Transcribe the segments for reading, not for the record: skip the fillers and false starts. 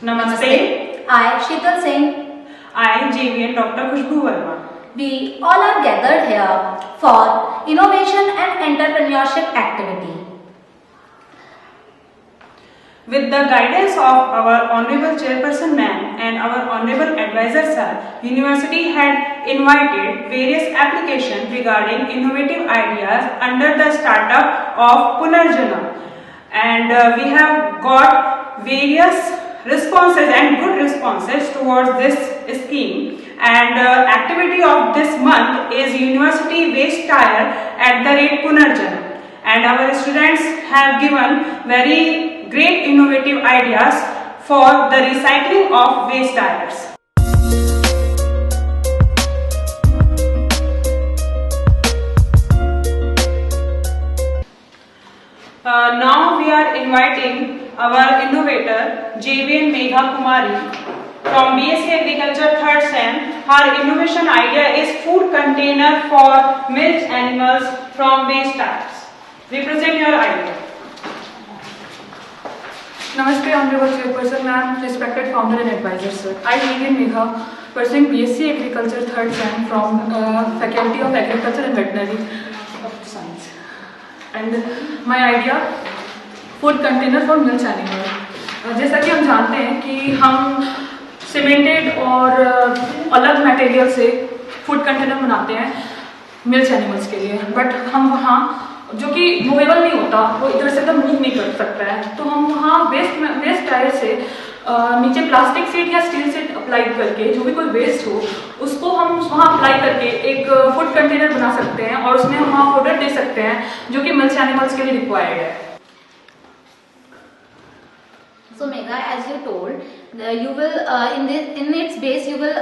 Namaste. I, Sheetal Singh. I, JVN Dr. Khushbu Verma. We all are gathered here for innovation and entrepreneurship activity. With the guidance of our Honorable Chairperson Ma'am and our Honorable Advisor Sir, University had invited various applications regarding innovative ideas under the startup of Punarjana. And we have got various responses and good responses towards this scheme. And activity of this month is University Waste Tire @Punarjana. And our students have given very great innovative ideas for the recycling of waste tires. Now we are inviting our innovator JVN Megha Kumari from BSc Agriculture 3rd Sem. Her innovation idea is food container for milk animals from waste tires. Represent your idea. Namaste, Honorable Chairperson Ma'am, respected Founder and Advisor Sir. I, JVN Megha, pursuing BSc Agriculture 3rd Sem from Faculty of Agriculture and Veterinary Science. And my idea, food container for milk animal. जैसा कि हम जानते हैं कि हम cemented और अलग material से फूड कंटेनर बनाते हैं मिल्क एनिमल्स के लिए, बट हम वहाँ जो कि मूवेबल नहीं होता, वो इधर से मूव नहीं कर सकता है, तो हम वहाँ वेस्ट टायर से नीचे प्लास्टिक सीट या स्टील सीट अप्लाई करके जो भी कोई वेस्ट हो उसको हम वहाँ अप्लाई करके एक फूड कंटेनर बना सकते हैं और उसमें हम वहाँ फोडर दे सकते हैं जो कि मिल्क एनिमल्स के लिए रिक्वायर्ड है. So Megha, as you told, you will in its base you will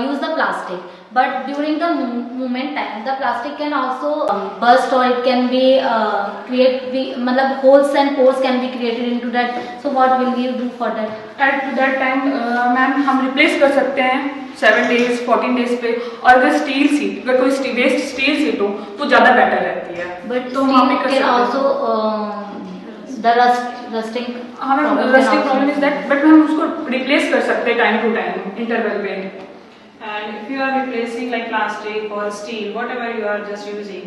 use the plastic, but during the movement time, the plastic can also burst or it can be मतलब holes and pores can be created into that. So what will you do for that? At that time, ma'am हम replace कर सकते हैं 7 days 14 days पे, और अगर steel seat, अगर कोई वेस्ट स्टील सीट हो तो ज़्यादा बेटर रहती है. But तो वहाँ पे can also the rusting. हमें rusting problem is that, but हम उसको रिप्लेस कर सकते हैं टाइम टू टाइम इंटरवल पे. And if you are replacing like plastic or steel, whatever you are just using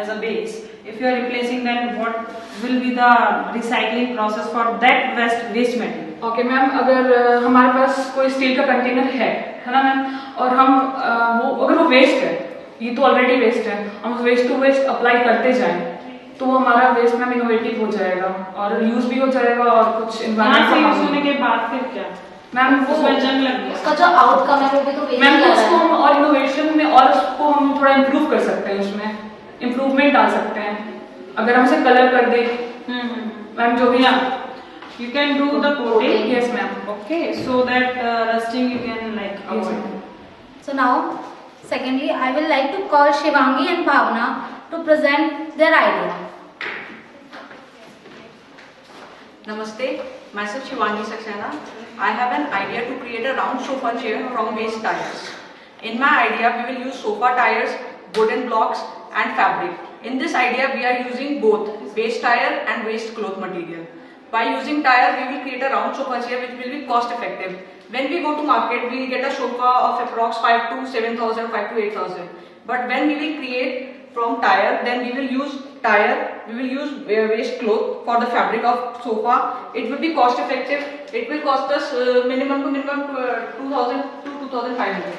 as a base, if you are replacing, then what will be the recycling process for that waste material? Okay ma'am, अगर हमारे पास कोई steel का container है ना ma'am, और हम अगर वो वेस्ट है, ये तो ऑलरेडी वेस्ट है, हम वेस्ट टू वेस्ट अप्लाई करते जाएं तो हमारा वेस्ट मैम इनोवेटिव हो जाएगा और यूज भी हो जाएगा और कुछ एनवायरनमेंट यूज होने के बाद फिर क्या मैम वो जंग लग गया, उसका जो आउटकम है वो भी तो मैम उसको हम और इनोवेशन में और उसको हम थोड़ा इम्प्रूव कर सकते हैं, उसमें इम्प्रूवमेंट डाल सकते हैं अगर हम उसे कलर कर दे मैम जो भी. You can do the coating. Yes ma'am. Okay, so that rusting you can like avoid. So now, secondly, I will like to call Shivangi and Bhavna to present their idea. Namaste, myself Shivangi Saxena. I have an idea to create a round sofa chair from waste tires. In my idea, we will use sofa tires, wooden blocks and fabric. In this idea, we are using both waste tire and waste cloth material. By using tire, we will create a round sofa chair which will be cost effective. When we go to market, we will get a sofa of approx 5 to 7,000, 5 to 8,000. But when we will create from tire, then we will use tire, we will use waste cloth for the fabric of sofa. It will be cost effective. It will cost us minimum to minimum 2,000 to 2,500.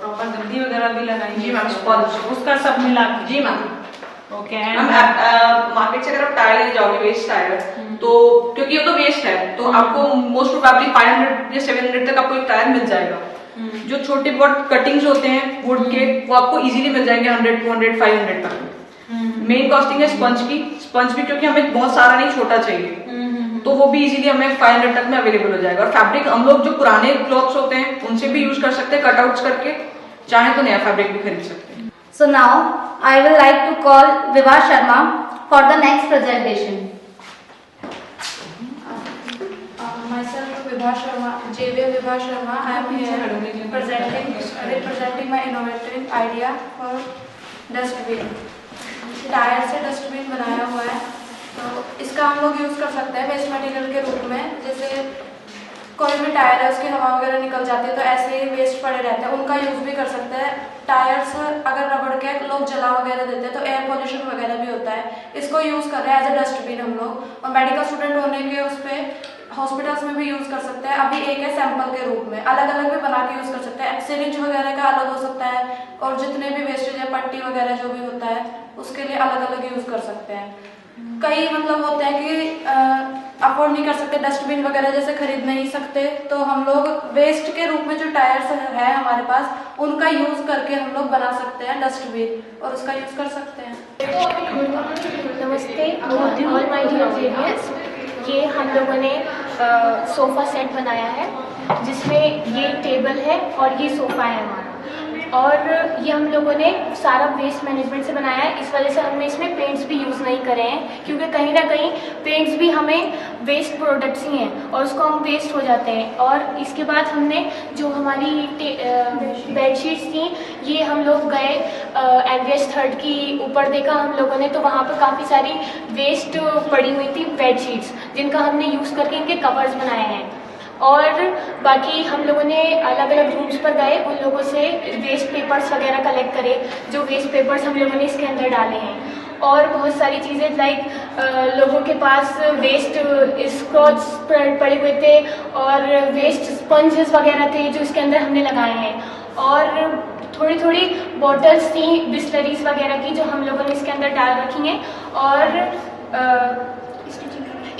Proper गद्दी वगैरह भी लगाएंगे जी ma'am, उसका सब मिला के. जी ma'am. Okay. Market से अगर आप टायर लेके जाओगे वेस्ट टायर, तो क्योंकि ये तो वेस्ट है तो आपको मोस्ट प्रोबेबली 500 या 700 तक आपको एक टायर मिल जाएगा. जो छोटे बहुत कटिंग्स होते हैं वुड के वो आपको इजीली मिल जाएंगे 100 200 500 तक. मेन कॉस्टिंग है स्पंज भी क्योंकि हमें बहुत सारा नहीं छोटा चाहिए, तो वो भी इजीली हमें 500 तक में अवेलेबल हो जाएगा. और फैब्रिक हम लोग जो पुराने क्लॉथ्स होते हैं उनसे भी यूज कर सकते हैं, कटआउट्स करके, चाहे तो नया फैब्रिक भी खरीद सकते हैं. So now I will like to call Vibha Sharma for the next presentation. Myself Vibha Sharma, JVN Vibha Sharma. I am here representing my innovative idea for dustbin. Tyre से dustbin बनाया हुआ है, तो इसका हम लोग यूज़ कर सकते हैं वेस्ट मटेरियल के रूप में. जैसे कोई भी टायर है उसकी हवा वगैरह निकल जाती है तो ऐसे ही वेस्ट पड़े रहते हैं, उनका यूज़ भी कर सकते हैं। टायर्स अगर रबड़ के लोग जला वगैरह देते हैं तो एयर पोल्यूशन वगैरह भी होता है, इसको यूज़ कर रहे हैं एज ए डस्टबिन हम लोग। और मेडिकल स्टूडेंट होने के उस पर हॉस्पिटल्स में भी यूज़ कर सकते हैं। अभी एक है सैंपल के रूप में, अलग अलग भी बना के यूज़ कर सकते हैं। सिरिंज वगैरह का अलग हो सकता है और जितने भी वेस्टेज है पट्टी वगैरह जो भी होता है उसके लिए अलग अलग यूज़ कर सकते हैं। कई मतलब होता है कि अफोर्ड नहीं कर सकते, डस्टबिन वगैरह जैसे खरीद नहीं सकते, तो हम लोग वेस्ट के रूप में जो टायर्स है हमारे पास उनका यूज़ करके हम लोग बना सकते हैं डस्टबिन और उसका यूज़ कर सकते हैं। नमस्ते ऑल माय डियर जेवियर्स, ये हम लोगों ने सोफ़ा सेट बनाया है जिसमें ये टेबल है और ये सोफ़ा है हमारा, और ये हम लोगों ने सारा वेस्ट मैनेजमेंट से बनाया है। इस वजह से हमने इसमें पेंट्स भी यूज़ नहीं करे हैं, क्योंकि कहीं ना कहीं पेंट्स भी हमें वेस्ट प्रोडक्ट्स ही हैं और उसको हम वेस्ट हो जाते हैं। और इसके बाद हमने जो हमारी बेडशीट्स थी ये हम लोग गए MVS 3rd की ऊपर देखा हम लोगों ने, तो वहाँ पर काफ़ी सारी वेस्ट पड़ी हुई थी बेडशीट्स जिनका हमने यूज़ करके इनके कवर्स बनाए हैं। और बाकी हम लोगों ने अलग अलग रूम्स पर गए, उन लोगों से वेस्ट पेपर्स वगैरह कलेक्ट करे, जो वेस्ट पेपर्स हम लोगों ने इसके अंदर डाले हैं। और बहुत सारी चीज़ें लाइक लोगों के पास वेस्ट स्क्रॉच पड़े हुए थे और वेस्ट स्पंजेस वगैरह थे जो इसके अंदर हमने लगाए हैं। और थोड़ी थोड़ी बॉटल्स थी बिस्लरीज वगैरह की जो हम लोगों ने इसके अंदर डाल रखी हैं। और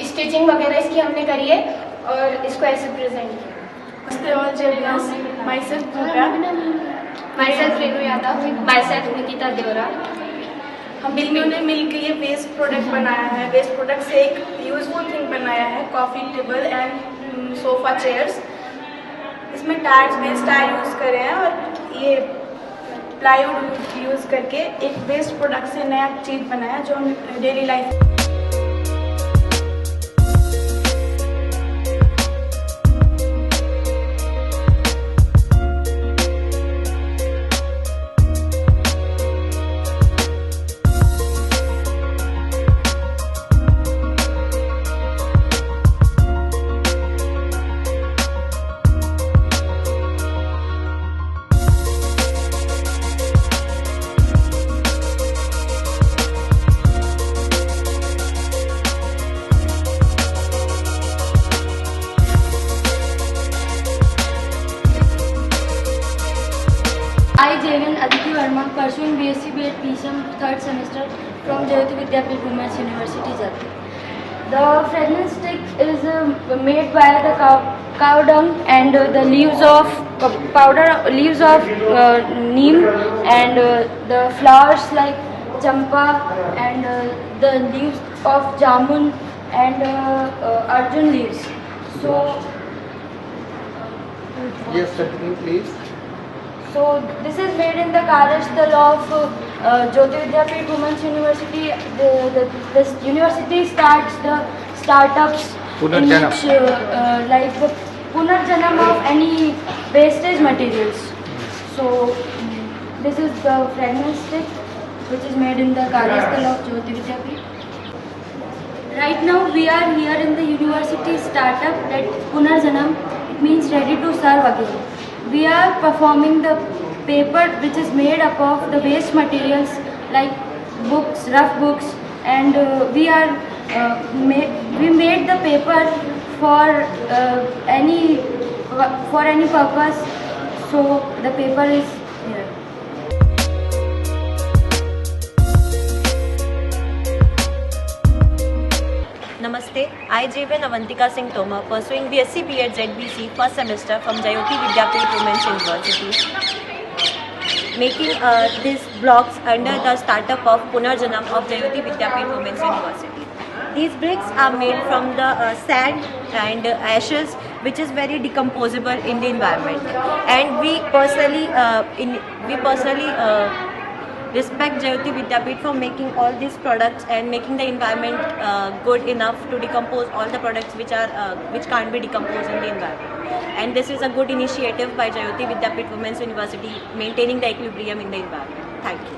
स्टिचिंग वगैरह इसकी हमने करी है और इसको ऐसे प्रेजेंट किया। नमस्ते all Xavier's, my self Puja, my self Renu Yadav, my self Nikita Devra. हम तीनों ने मिलकर ये वेस्ट प्रोडक्ट बनाया है। वेस्ट प्रोडक्ट से एक यूजफुल थिंग बनाया है, coffee table and sofa chairs. इसमें टायर्स वेस्ट टायर यूज़ करे हैं और ये प्लाईवुड यूज़ करके एक वेस्ट प्रोडक्ट से नया चीज़ बनाया जो हम daily life. I, Jagan Aditi Verma, pursuing BSc B.Ed PCM 3rd semester from Jayoti Vidyapeeth Women's University, Jaipur. The fragrance stick is made by the cow dung and the leaves of leaves of neem and the flowers like champa and the leaves of jamun and arjun leaves. So yes, continue please. So this is made in the Karyasthal of Jyoti Vidyapeeth Women's University. This university starts the startups in which like the Punarjanam of any wastage materials. So this is the fragrance stick which is made in the Karyasthal of Jyoti Vidyapeeth. Right now we are here in the university startup that Punarjanam. It means ready to serve again. We are performing the paper which is made up of the waste materials like books, rough books, and we made the paper for any purpose. So the paper is here. Namaste, I Javen Avantika Singh Tomar, pursuing BSc B.Ed ZBC 1st semester from Jayoti Vidyapeeth Women's University, making these blocks under the startup of Punarjanam of Jayoti Vidyapeeth Women's University. These bricks are made from the sand and ashes, which is very decomposable in the environment, and we personally respect Jayoti Vidyapeeth for making all these products and making the environment good enough to decompose all the products which can't be decomposed in the environment. And this is a good initiative by Jayoti Vidyapeeth Women's University, maintaining the equilibrium in the environment. Thank you.